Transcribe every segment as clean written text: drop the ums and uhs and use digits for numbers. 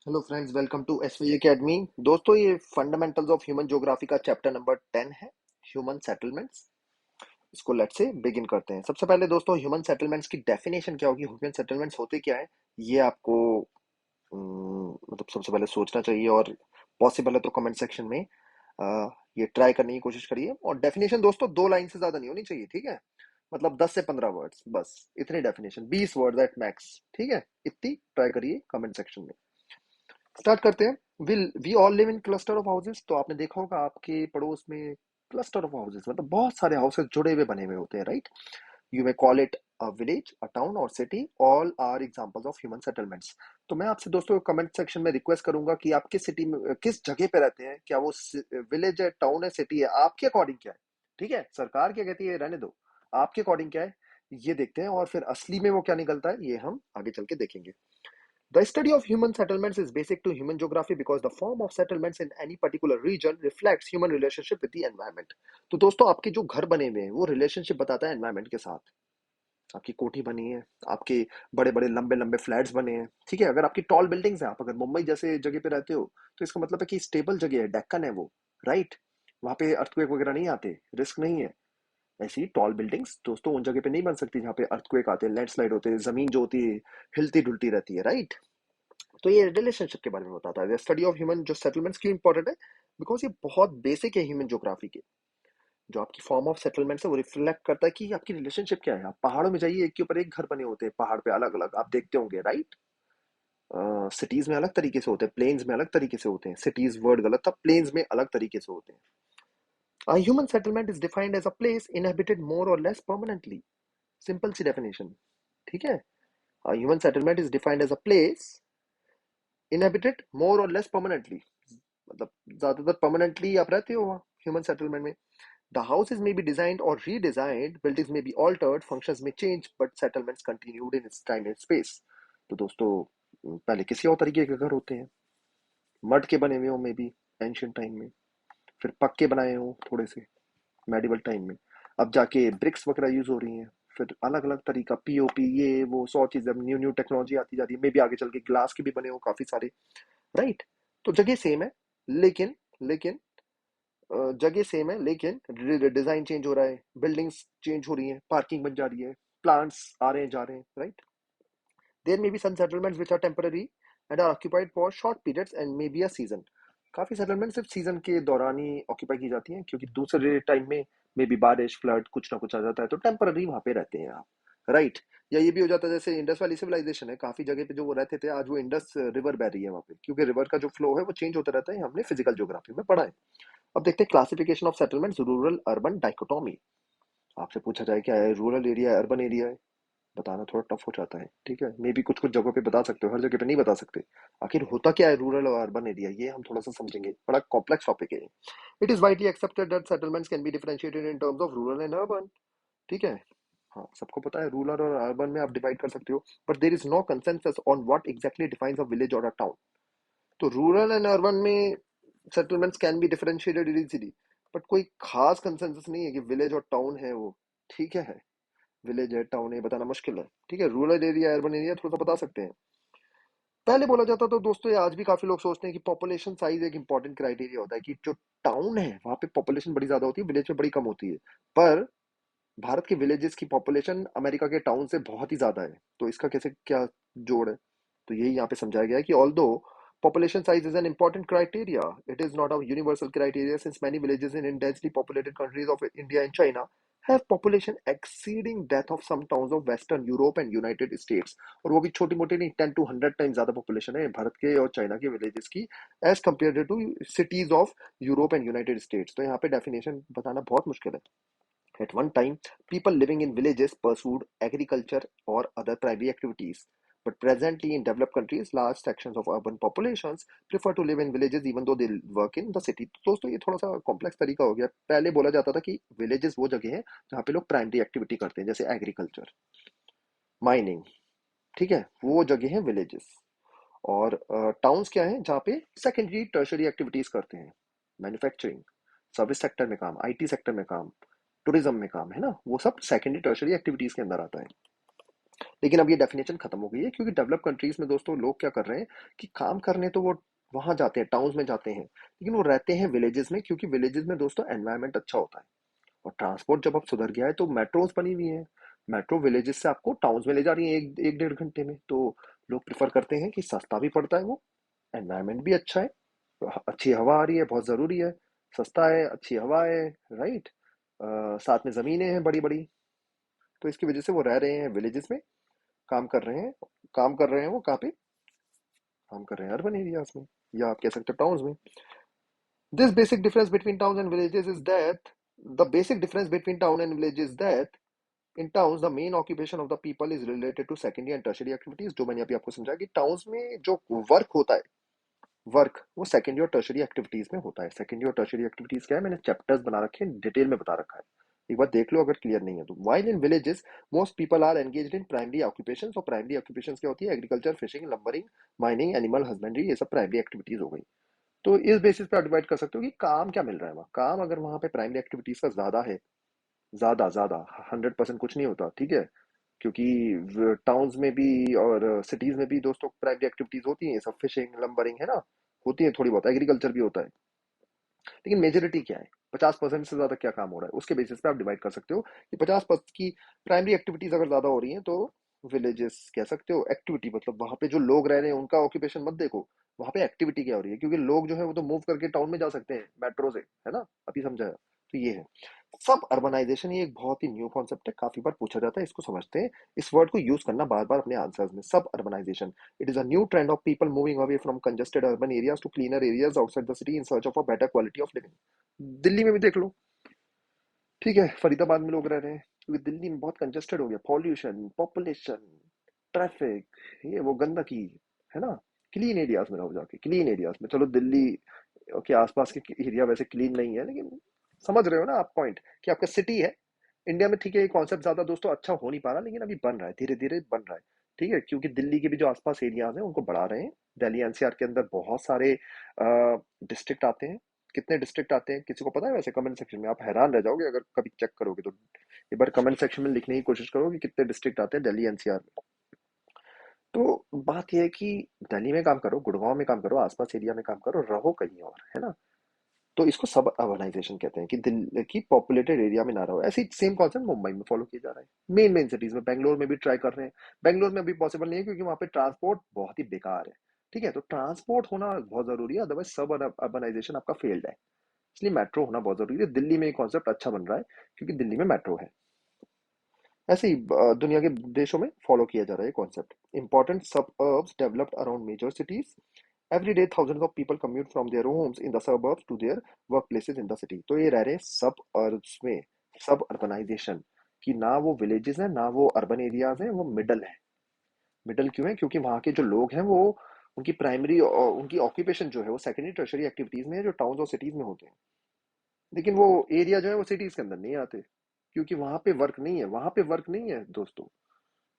Hello friends, welcome to SV Academy. दोस्तों, ये fundamentals of human geography का chapter number 10 है, ह्यूमन सेटलमेंट्स। इसको लेट से बिगिन करते हैं। सबसे पहले दोस्तों, ह्यूमन सेटलमेंट्स की डेफिनेशन क्या होगी, ह्यूमन सेटलमेंट्स होते क्या है, ये आपको मतलब सबसे पहले सोचना चाहिए, और पॉसिबल है तो कमेंट सेक्शन में ये ट्राई करने की कोशिश करिए। और डेफिनेशन दोस्तों 2 लाइन से ज्यादा नहीं होनी चाहिए, ठीक है। मतलब 10 से 15 वर्ड्स, बस इतनी डेफिनेशन, 20 वर्ड एट मैक्स, ठीक है। इतनी ट्राई करिए कमेंट सेक्शन में। स्टार्ट करते हैं। Will we all live in cluster of houses. तो आपने देखा होगा आपके पड़ोस में क्लस्टर ऑफ हाउसेस, मतलब बहुत सारे हाउसेस जुड़े हुए बने हुए होते हैं, right. You may call it a village, a town और city, all are examples of human settlements. तो मैं आपसे दोस्तों कमेंट सेक्शन में रिक्वेस्ट करूंगा कि आप किस सिटी में, किस जगह पे रहते हैं, क्या वो विलेज है, टाउन है, सिटी है, आपके अकॉर्डिंग क्या है। ठीक है, सरकार क्या कहती है रहने दो, आपके अकॉर्डिंग क्या है ये देखते हैं, और फिर असली में वो क्या निकलता है ये हम आगे चल के देखेंगे। The study of human settlements is basic to human geography because the form of settlements in any particular region reflects human relationship with the environment. तो दोस्तों, आपके जो घर बने हुए हैं वो रिलेशनशिप बताता है एनवायरनमेंट के साथ। आपकी कोठी बनी है, आपके बड़े बड़े लंबे लंबे फ्लैट्स बने हैं, ठीक है। अगर आपकी टॉल बिल्डिंग्स हैं, आप अगर मुंबई जैसे जगह पे रहते हो, तो इसका मतलब है कि स्टेबल जगह है, डेक्कन है वो, राइट। वहां पे अर्थक्वेक वगैरह नहीं आते, रिस्क नहीं है। ऐसी टॉल बिल्डिंग्स दोस्तों उन जगह पे नहीं बन सकती जहाँ पे अर्थक्वेक आते हैं, लैंडस्लाइड होते हैं, जमीन जो होती है हिलती डुलती रहती है, राइट। तो ये रिलेशनशिप के बारे में बताता है। स्टडी ऑफ ह्यूमन जो सेटलमेंट्स क्यों इंपॉर्टेंट है, बिकॉज ये बहुत बेसिक है ह्यूमन ज्योग्राफी के। जो आपकी फॉर्म ऑफ सेटलमेंट्स है वो रिफ्लेक्ट करता है कि आपकी रिलेशनशिप क्या है। आप पहाड़ों में जाइए, एक के ऊपर एक घर बने होते हैं पहाड़ पे, अलग अलग आप देखते होंगे, राइट। सिटीज में अलग तरीके से होते हैं, प्लेन्स में अलग तरीके से होते हैं। सिटीज वर्ड गलत था, प्लेन्स में अलग तरीके से होते हैं। A human settlement is defined as a place inhabited more or less permanently. Simple सी डेफिनेशन, ठीक है। A human settlement is defined as a place inhabited more or less permanently, मतलब ज्यादातर परमानेंटली आप रहते हो वहाँ ह्यूमन सेटलमेंट में। द हाउसेज में बी डिजाइंड और रीडिजाइंड, बिल्डिंग्स में बी ऑल्टर्ड, फंक्शंस में change, but settlements continued in its time and space. तो दोस्तों, पहले किसी और तरीके के घर होते हैं, मड के बने हुए हो मे बी एंशियंट टाइम में, फिर पक्के बनाए हो थोड़े से मेडिवल टाइम में, अब जाके ब्रिक्स वगैरह यूज हो रही हैं, फिर अलग अलग तरीका पीओपी, ये वो 100 चीजें, न्यू न्यू टेक्नोलॉजी आती जा रही है, मे बी आगे चल के ग्लास के भी बने हो काफी सारे, राइट। तो जगह सेम है, लेकिन लेकिन जगह सेम है, लेकिन डिजाइन चेंज हो रहा है, बिल्डिंग्स चेंज हो रही हैं, पार्किंग बन जा रही है, प्लांट्स आ रहे हैं जा रहे हैं, right. There may be some settlements which are temporary and are occupied for short periods and may be a season. काफी सेटलमेंट सिर्फ सीजन के दौरान ही ऑक्यूपाई की जाती हैं, क्योंकि दूसरे टाइम में मे बी बारिश फ्लड कुछ ना कुछ आ जाता है, तो टेम्पररी वहां पे रहते हैं आप, राइट। या ये भी हो जाता है, जैसे इंडस वैली सिविलाइजेशन है, काफी जगह पे जो वो रहते थे, आज वो इंडस रिवर बह रही है वहां पे, क्योंकि रिवर का जो फ्लो है वो चेंज होता रहता है, हमने फिजिकल ज्योग्राफी में पढ़ा है। अब देखते हैं classification of settlements, rural urban dichotomy. आपसे पूछा जाए क्या है रूरल एरिया है, अर्बन एरिया है, बताना थोड़ा टफ हो जाता है, ठीक है। मे बी कुछ कुछ जगहों पे बता सकते हो, हर जगह पे नहीं बता सकते। आखिर होता क्या है रूरल और अर्बन एरिया, ये हम थोड़ा सा समझेंगे, बड़ा कॉम्प्लेक्स टॉपिक है। It is widely accepted that settlements can be differentiated in terms of rural and urban, ठीक है। हाँ, सबको पता है रूरल और अर्बन में आप डिवाइड कर सकते हो, but there is no consensus on what exactly defines a village और अ टाउन। तो रूरल एंड अर्बन में settlements can be differentiated easily, but कोई खास कंसेंसस नहीं है कि विलेज और टाउन है वो, ठीक है। विलेज है टाउन है बताना मुश्किल है, ठीक है। रूरल एरिया अर्बन एरिया थोड़ा सा बता सकते हैं। पहले बोला जाता था दोस्तों, ये आज भी काफी लोग सोचते हैं कि पॉपुलेशन साइज एक इंपॉर्टेंट क्राइटेरिया होता है, कि जो टाउन है वहां पे पॉपुलेशन बड़ी ज्यादा होती है, विलेज में बड़ी कम होती है। पर भारत के विलेजेस की पॉपुलेशन अमेरिका के टाउन से बहुत ही ज्यादा है, तो इसका कैसे क्या जोड़ है। तो यही यहाँ पे समझाया गया है कि although population size is an important criteria, it is not a universal criteria, since many villages in densely populated countries of India and China have population exceeding that of some towns of Western Europe and United States। और वो भी छोटी मोटी नहीं, 10 to 100 time ज्यादा population है भारत के और चाइना के विलेजेस की, as compared to cities of Europe and United States. तो यहाँ पे डेफिनेशन बताना बहुत मुश्किल है। At one time, people living in villages pursued agriculture or other primary activities. But presently, in developed countries, large sections of urban populations prefer to live in villages even though they work in the city। तो दोस्तों, ये थोड़ा सा complex तरीका हो गया। पहले बोला जाता था कि विलेजेस वो जगह है जहाँ पे लोग प्राइमरी एक्टिविटी करते हैं, जैसे एग्रीकल्चर, माइनिंग, ठीक है, वो जगह है विलेजेस। और टाउन्स क्या है, जहाँ पे सेकेंडरी टर्शरी एक्टिविटीज करते हैं, मैन्युफैक्चरिंग, सर्विस सेक्टर में काम, आईटी सेक्टर में काम, टूरिज्म में काम, है ना, वो सब सेकेंडरी टर्शरी एक्टिविटीज के अंदर आता है। लेकिन अब ये डेफिनेशन खत्म हो गई है, क्योंकि डेवलप कंट्रीज में दोस्तों लोग क्या कर रहे हैं कि काम करने तो वो वहां जाते हैं, टाउन्स में जाते हैं, लेकिन वो रहते हैं विलेजेस में, क्योंकि विलेजेस में दोस्तों एनवायरनमेंट अच्छा होता है। और ट्रांसपोर्ट जब अब सुधर गया है तो मेट्रोज बनी हुई है, मेट्रो विलेजेस से आपको टाउन्स में ले जा रही है एक एक 1.5 घंटे में। तो लोग प्रेफर करते हैं कि सस्ता भी पड़ता है वो, एनवायरनमेंट भी अच्छा है, अच्छी हवा आ रही है, बहुत जरूरी है, सस्ता है, अच्छी हवा है, राइट। साथ में जमीनें हैं बड़ी बड़ी, तो इसकी वजह से वो रह रहे हैं विलेजेस में, काम कर रहे हैं। काम कर रहे हैं वो कहाँ पे? काम कर रहे हैं अर्बन एरियाज में, या आप कह सकते हो टाउन्स में। This basic difference between towns and villages is that the basic difference between town and village is that in towns the main occupation of the people is related to secondary and tertiary activities। जो मैंने अभी आपको समझाया कि towns में जो work होता है, वर्क वो सेकेंडरी और टर्शरी एक्टिविटीज में होता है। सेकेंडरी और टर्शरी एक्टिविटीज क्या है, मैंने चैप्टर्स बना रखे हैं, डिटेल में बता रखा है, एक बार देख लो अगर क्लियर नहीं है तो। While in villages most people are engaged in primary occupations, और प्राइमरी ऑक्यूपेशंस क्या होती है? Agriculture, fishing, lumbering, mining, animal husbandry, ये सब प्राइमरी एक्टिविटीज हो गई। तो इस बेसिस पे आप डिवाइड कर सकते हो कि काम क्या मिल रहा है वहाँ। काम अगर वहाँ पे प्राइमरी एक्टिविटीज का ज्यादा है, ज्यादा ज्यादा 100% कुछ नहीं होता, ठीक है, क्योंकि टाउन्स में भी और सिटीज में भी दोस्तों प्राइमरी एक्टिविटीज होती हैं, सब फिशिंग लंबरिंग है ना, होती है, थोड़ी बहुत एग्रीकल्चर भी होता है, लेकिन मेजोरिटी क्या है, 50% से ज्यादा क्या काम हो रहा है, उसके बेसिस पे आप डिवाइड कर सकते हो कि 50% की प्राइमरी एक्टिविटीज अगर ज्यादा हो रही हैं तो विलेजेस कह सकते हो। एक्टिविटी मतलब वहां पे जो लोग रह रहे हैं उनका ऑक्यूपेशन मत देखो, वहां पे एक्टिविटी क्या हो रही है, क्योंकि लोग जो है वो तो मूव करके टाउन में जा सकते हैं मेट्रो से, है ना, अभी समझाया। तो ये है सब अर्बनाइजेशन, ये एक बहुत ही न्यू कॉन्सेप्ट है, काफी बार पूछा जाता है, इसको समझते हैं, इस वर्ड को यूज करना बार बार अपने आंसर्स में। Suburbanization, it is a new trend of people moving away from congested urban areas to cleaner areas outside the city in search of a better quality of living. Delhi में भी देख लो, ठीक है, फरीदाबाद में लोग रह रहे हैं क्योंकि दिल्ली में बहुत कंजेस्टेड हो गया, पॉल्यूशन, पॉपुलेशन, ट्रैफिक, ये वो गंदगी, है ना। क्लीन एरियाज में रहो जाके, क्लीन एरियाज में। चलो दिल्ली के आसपास के एरिया वैसे क्लीन नहीं है, लेकिन समझ रहे हो ना आप पॉइंट, कि आपका सिटी है इंडिया में, ठीक है, ये कॉन्सेप्ट ज्यादा दोस्तों अच्छा हो नहीं पा रहा, लेकिन अभी बन रहा है, धीरे धीरे बन रहा है, ठीक है, क्योंकि दिल्ली के भी जो आसपास एरियाज हैं उनको बढ़ा रहे हैं। दिल्ली एनसीआर के अंदर बहुत सारे डिस्ट्रिक्ट आते हैं। कितने डिस्ट्रिक्ट आते हैं किसी को पता है? वैसे कमेंट सेक्शन में आप हैरान रह जाओगे अगर कभी चेक करोगे तो, एक बार कमेंट सेक्शन में लिखने की कोशिश करो कि कितने डिस्ट्रिक्ट आते हैं दिल्ली एनसीआर में। तो बात यह है कि दिल्ली में काम करो, गुड़गांव में काम करो, आसपास एरिया में काम करो, रहो कहीं और, है ना। तो इसको सब अर्बनाइजेशन कहते हैं कि दिल्ली की पॉपुलेटेड एरिया में ना रहो। ऐसे ही सेम कॉन्सेप्ट मुंबई में फॉलो किया जा रहा है, मेन मेन सिटीज में, बेंगलोर में भी ट्राई कर रहे हैं। बेंगलोर में अभी पॉसिबल नहीं है क्योंकि वहां पे ट्रांसपोर्ट बहुत ही बेकार है, ठीक है, तो ट्रांसपोर्ट होना बहुत जरूरी है, अदरवाइज सब अर्बनाइजेशन आपका फेल्ड है, इसलिए मेट्रो होना बहुत जरूरी है। दिल्ली में ये कॉन्सेप्ट अच्छा बन रहा है क्योंकि दिल्ली में मेट्रो है। ऐसे ही दुनिया के देशों में फॉलो किया जा रहा है concept. Important suburbs developed around major cities, every day thousands of people commute from their homes in the suburbs to their workplaces in the city। तो ये रह रहे हैं सब अrbs में, सब अर्बनाइजेशन, कि ना वो विलेजेस है ना वो अर्बन एरियाज है, वो मिडल है। मिडल क्यों है? क्योंकि वहाँ के जो लोग हैं वो, उनकी प्राइमरी उनकी ऑक्यूपेशन जो है वो सेकेंडरी टर्शरी एक्टिविटीज में है, जो टाउन्स और सिटीज में होते हैं, लेकिन वो एरिया जो है वो सिटीज के अंदर नहीं आते, क्योंकि वहां पे वर्क नहीं है, वहां पे वर्क नहीं है दोस्तों,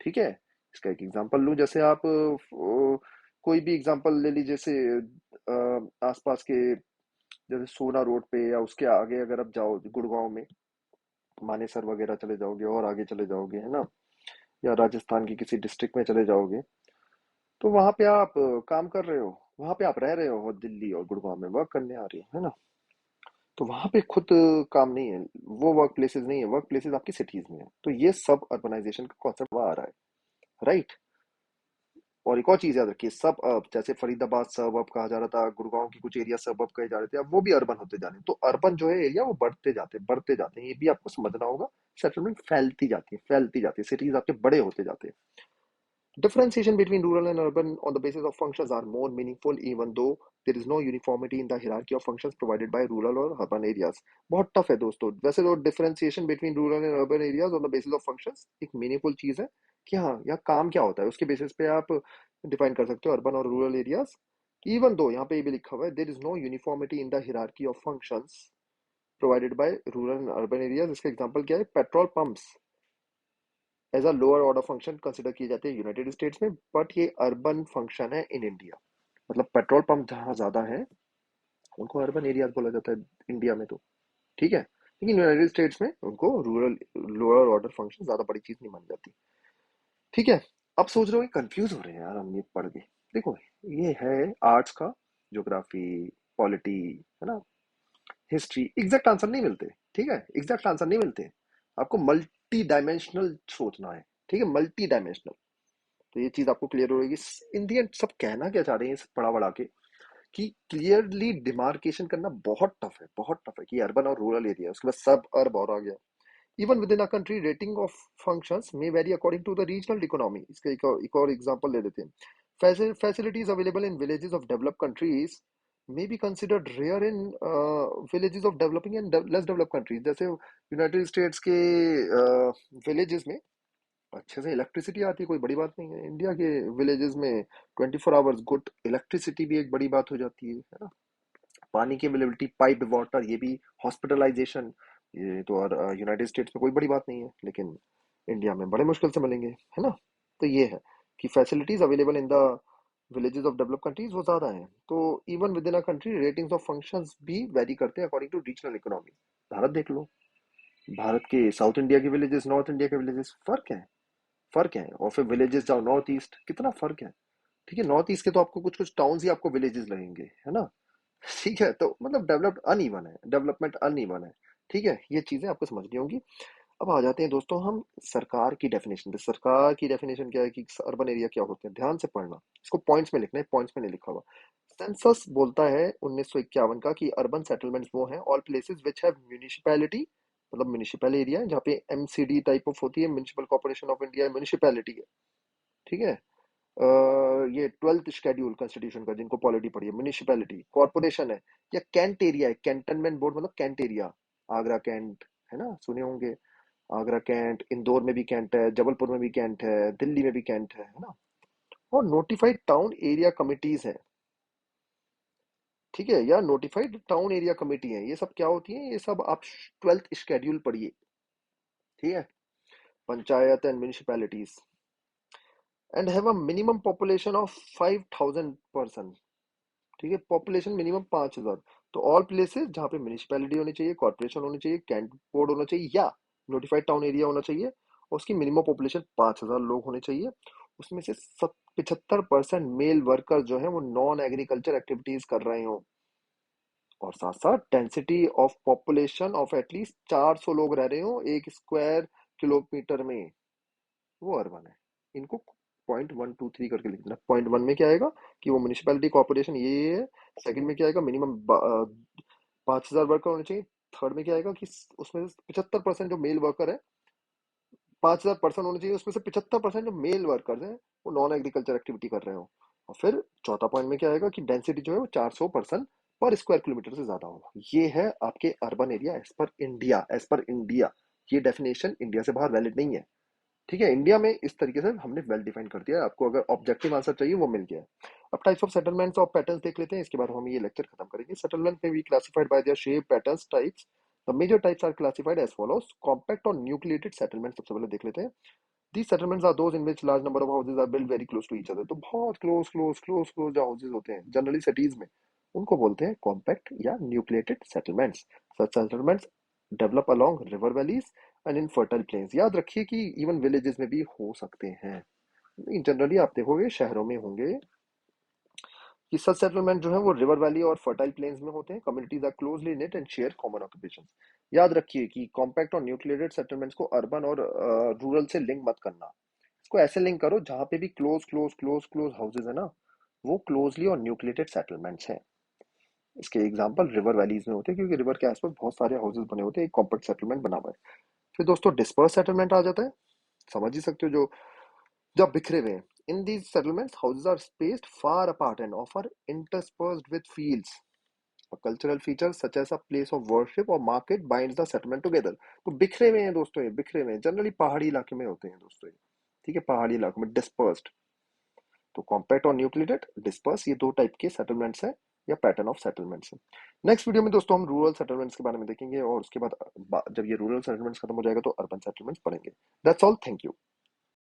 ठीक है। इसका एक एग्जांपल लूं, जैसे आप कोई भी एग्जांपल ले लीजिए, जैसे आसपास के, जैसे सोना रोड पे या उसके आगे अगर आप जाओ गुड़गांव में, मानेसर वगैरह चले जाओगे और आगे चले जाओगे, है ना, या राजस्थान की किसी डिस्ट्रिक्ट में चले जाओगे, तो वहां पे आप काम कर रहे हो, वहां पे आप रह रहे हो और दिल्ली और गुड़गांव में वर्क करने आ रही है ना, तो वहां पे खुद काम नहीं है, वो वर्क प्लेसेस नहीं है, वर्क प्लेसेस आपकी सिटीज में है। तो ये सब अर्बनाइजेशन का कॉन्सेप्ट वहां आ रहा है, राइट। और एक और चीज याद रखिए, सब अब जैसे फरीदाबाद सब अब कहा जा रहा था, गुड़गांव की कुछ एरिया सब अब कहे जा रहे थे, अब वो भी अर्बन होते जा रहे हैं। तो अर्बन जो है एरिया वो बढ़ते जाते हैं, ये भी आपको समझना होगा। सेटलमेंट फैलती जाती है, सिटीज आपके बड़े होते जाते हैं। Differentiation between rural and urban on the basis of functions are more meaningful, even though there is no uniformity in the hierarchy of functions provided by rural or urban areas। बहुत tough है दोस्तों, वैसे तो differentiation between rural and urban areas on the basis of functions एक meaningful चीज है, कि हाँ यहाँ काम क्या होता है उसके बेसिस पे आप डिफाइन कर सकते हो अर्बन और रूरल एरियाज। इवन दो यहाँ पे ये भी लिखा हुआ है, there is no uniformity in the hierarchy of functions provided by rural and urban areas. इसका एग्जांपल क्या है? Petrol pumps as a lower order function consider किए जाते हैं यूनाइटेड स्टेट्स में, बट ये अर्बन फंक्शन है इन इंडिया। मतलब पेट्रोल पंप जहाँ ज्यादा है उनको अर्बन एरियाज बोला जाता है इंडिया में, तो ठीक है, लेकिन यूनाइटेड स्टेट्स में उनको रूरल लोअर ऑर्डर फंक्शन ज्यादा बड़ी चीज नहीं मानी जाती, ठीक है। अब सोच रहे हो कंफ्यूज हो रहे हैं यार हम ये पढ़ के। देखो, ये है आर्ट्स का, ज्योग्राफी, पॉलिटी, है ना, हिस्ट्री, एग्जैक्ट आंसर नहीं मिलते। ठीक है, एग्जैक्ट आंसर नहीं मिलते। आपको मल्टी डायमेंशनल सोचना है। ठीक है, मल्टी डायमेंशनल। तो ये चीज आपको क्लियर होगी। इन दी एंड सब कहना क्या चाह रहे हैं इस पढ़ा बढ़ा के, कि क्लियरली डिमार्केशन करना बहुत टफ है, बहुत टफ है कि अर्बन और रूरल एरिया, उसके बाद सब अर्ब और आ गया। Even within a country rating of functions may vary according to the regional economy. इसका एक और एग्जांपल ले लेते हैं। Facilities available in villages of developed countries may be considered rare in villages of developing and less developed countries। जैसे United states के villages में अच्छे से इलेक्ट्रिसिटी आती है, कोई बड़ी बात नहीं है। इंडिया के विलेजेस में 24 आवर्स गुड इलेक्ट्रिसिटी भी एक बड़ी बात हो जाती है ना। पानी की अवेलेबिलिटी, पाइप वाटर, ये भी, हॉस्पिटलाइजेशन, ये तो और यूनाइटेड स्टेट्स में कोई बड़ी बात नहीं है, लेकिन इंडिया में बड़े मुश्किल से मिलेंगे, है ना। तो ये है कि facilities available in the villages of develop countries वो ज्यादा हैं। तो even within a country ratings of functions भी वेरी करते हैं according to regional economy. Bharat देख लो, भारत के साउथ इंडिया के विलेजेस, नॉर्थ इंडिया के विलेजेस, फर्क है, फर्क है। और फिर विलेजेस जाओ नॉर्थ ईस्ट, कितना फर्क है। ठीक है, नॉर्थ ईस्ट के तो आपको कुछ कुछ टाउन्स ही आपको विलेजेस लगेंगे, है ना। ठीक है, तो मतलब डेवलप्ड अनइवन है, डेवलपमेंट अनइवन है। ठीक है, ये चीजें आपको समझनी होंगी। अब आ जाते हैं दोस्तों हम सरकार की डेफिनेशन पे। सरकार की डेफिनेशन क्या है कि अर्बन एरिया क्या होते हैं, ध्यान से पढ़ना। इसको पॉइंट्स में लिखना है, पॉइंट्स में नहीं लिखा हुआ। सेंसस बोलता है 1951 का कि अर्बन सेटलमेंट्स वो हैं all places which have municipality, मतलब म्यूनिसिपल एरिया है जहाँ पे एमसीडी टाइप ऑफ होती है, municipal corporation of India municipality है। ठीक है। ये 12th शेड्यूल कॉन्स्टिट्यूशन का, जिनको पॉलिटी पढ़ी है, म्यूनिसिपैलिटी कॉर्पोरेशन है, या कैंट एरिया है, कैंटनमेंट बोर्ड मतलब कैंट एरिया। आगरा कैंट, है ना, सुने होंगे। आगरा कैंट, इंदौर में भी कैंट है, जबलपुर में भी कैंट है, दिल्ली में भी कैंट है ना। और नोटिफाइड टाउन एरिया कमिटीज है। ठीक है, या नोटिफाइड टाउन एरिया कमेटी है। ये सब क्या होती है, ये सब आप 12th शेड्यूल पढ़िए। ठीक है, panchayat and municipalities and have a minimum population of 5000 person. ठीक है, पॉपुलेशन मिनिमम 5000। तो ऑल प्लेसेस जहाँ पे म्यूनिसिपैलिटी होनी चाहिए, कॉर्पोरेशन होनी चाहिए, कैंट बोर्ड होना चाहिए, या नोटिफाइड टाउन एरिया होना चाहिए, और उसकी मिनिमम पॉपुलेशन 5000 लोग होने चाहिए। उसमें से 75% मेल वर्कर जो है वो नॉन एग्रीकल्चर एक्टिविटीज कर रहे हो, और साथ साथ density of population of at least 400 लोग रह रहे हो 1 स्क्वायर किलोमीटर में, वो अर्बन है। इनको .1 2 3 करके लिखना। .1 में क्या आएगा कि वो म्यूनिसिपैलिटी कॉर्पोरेशन ये है। सेकंड में क्या आएगा, मिनिमम 5000 वर्कर होने चाहिए। थर्ड में क्या आएगा कि उसमें से 75% जो मेल वर्कर है, 5000 पर्सन होने चाहिए, उसमें से 75% जो मेल वर्कर्स हैं वो नॉन एग्रीकल्चर एक्टिविटी कर रहे हो। और फिर चौथा पॉइंट में क्या आएगा कि डेंसिटी जो है वो 400 पर्सन पर स्क्वायर किलोमीटर से ज्यादा हो। ये है आपके urban area as per India, as per India. ये डेफिनेशन इंडिया से बाहर वैलिड नहीं है। ठीक है, इंडिया में इस तरीके से हमने वेल डिफाइन कर दिया है। आपको अगर ऑब्जेक्टिव आंसर चाहिए वो मिल गया है। अब टाइप्स ऑफ सेटलमेंट्स और पैटर्न्स देख लेते हैं, इसके बाद हम ये लेक्चर खत्म करेंगे। Settlement may be classified by their shape, patterns, types. The major types are classified as follows. Compact और न्यूक्लिएटेड सेटलमेंट सबसे पहले देख लेते हैं। These settlements are those in which large number of houses are built very close to each other। तो बहुत close जो houses होते हैं जनरली सिटीज में, उनको बोलते हैं कॉम्पैक्ट या nucleated settlements. Such settlements develop along river valleys and in fertile planes. याद रखिए कि इवन विलेजेस में भी हो सकते हैं, जनरली आप देखोगे शहरों में होंगे कि सच सेटलमेंट जो है वो रिवर वैली और फर्टाइल प्लेन्स में होते हैं। Communities are closely knit and share common occupations. याद रखिए कि कॉम्पैक्ट और न्यूक्लिएटेड सेटलमेंट्स को अर्बन और रूरल से लिंक मत करना। इसको ऐसे लिंक करो जहां पे भी क्लोज हाउसेज है ना, वो क्लोजली और न्यूक्लिएटेड सेटलमेंट्स हैं। इसके एग्जांपल रिवर वैलीज में होते हैं, क्योंकि रिवर के आसपास बहुत सारे हाउसेज बने होते हैं, एक कॉम्पैक्ट सेटलमेंट बना हुआ है। फिर दोस्तों डिस्पर्स सेटलमेंट आ जाता है। समझ ही सकते हो, जो जब बिखरे हुए हैं। In these settlements houses are spaced far apart and ऑफर interspersed with fields. A cultural feature such as a place of worship or market binds the settlement together। तो बिखरे हुए हैं दोस्तों, ये बिखरे हुए हैं, जनरली पहाड़ी इलाके में होते हैं दोस्तों ये। ठीक है, पहाड़ी इलाकों में डिस्पर्स्ड। तो कॉम्पैक्ट और न्यूक्लिएटेड, डिस्पर्स, ये दो टाइप के सेटलमेंट्स हैं या पैटर्न ऑफ सेटलमेंट्स हैं। नेक्स्ट वीडियो में दोस्तों हम रूरल सेटलमेंट्स के बारे में देखेंगे, और उसके बाद जब ये रूरल सेटलमेंट्स खत्म हो जाएगा तो अर्बन सेटलमेंट्स पढ़ेंगे। That's all, thank you.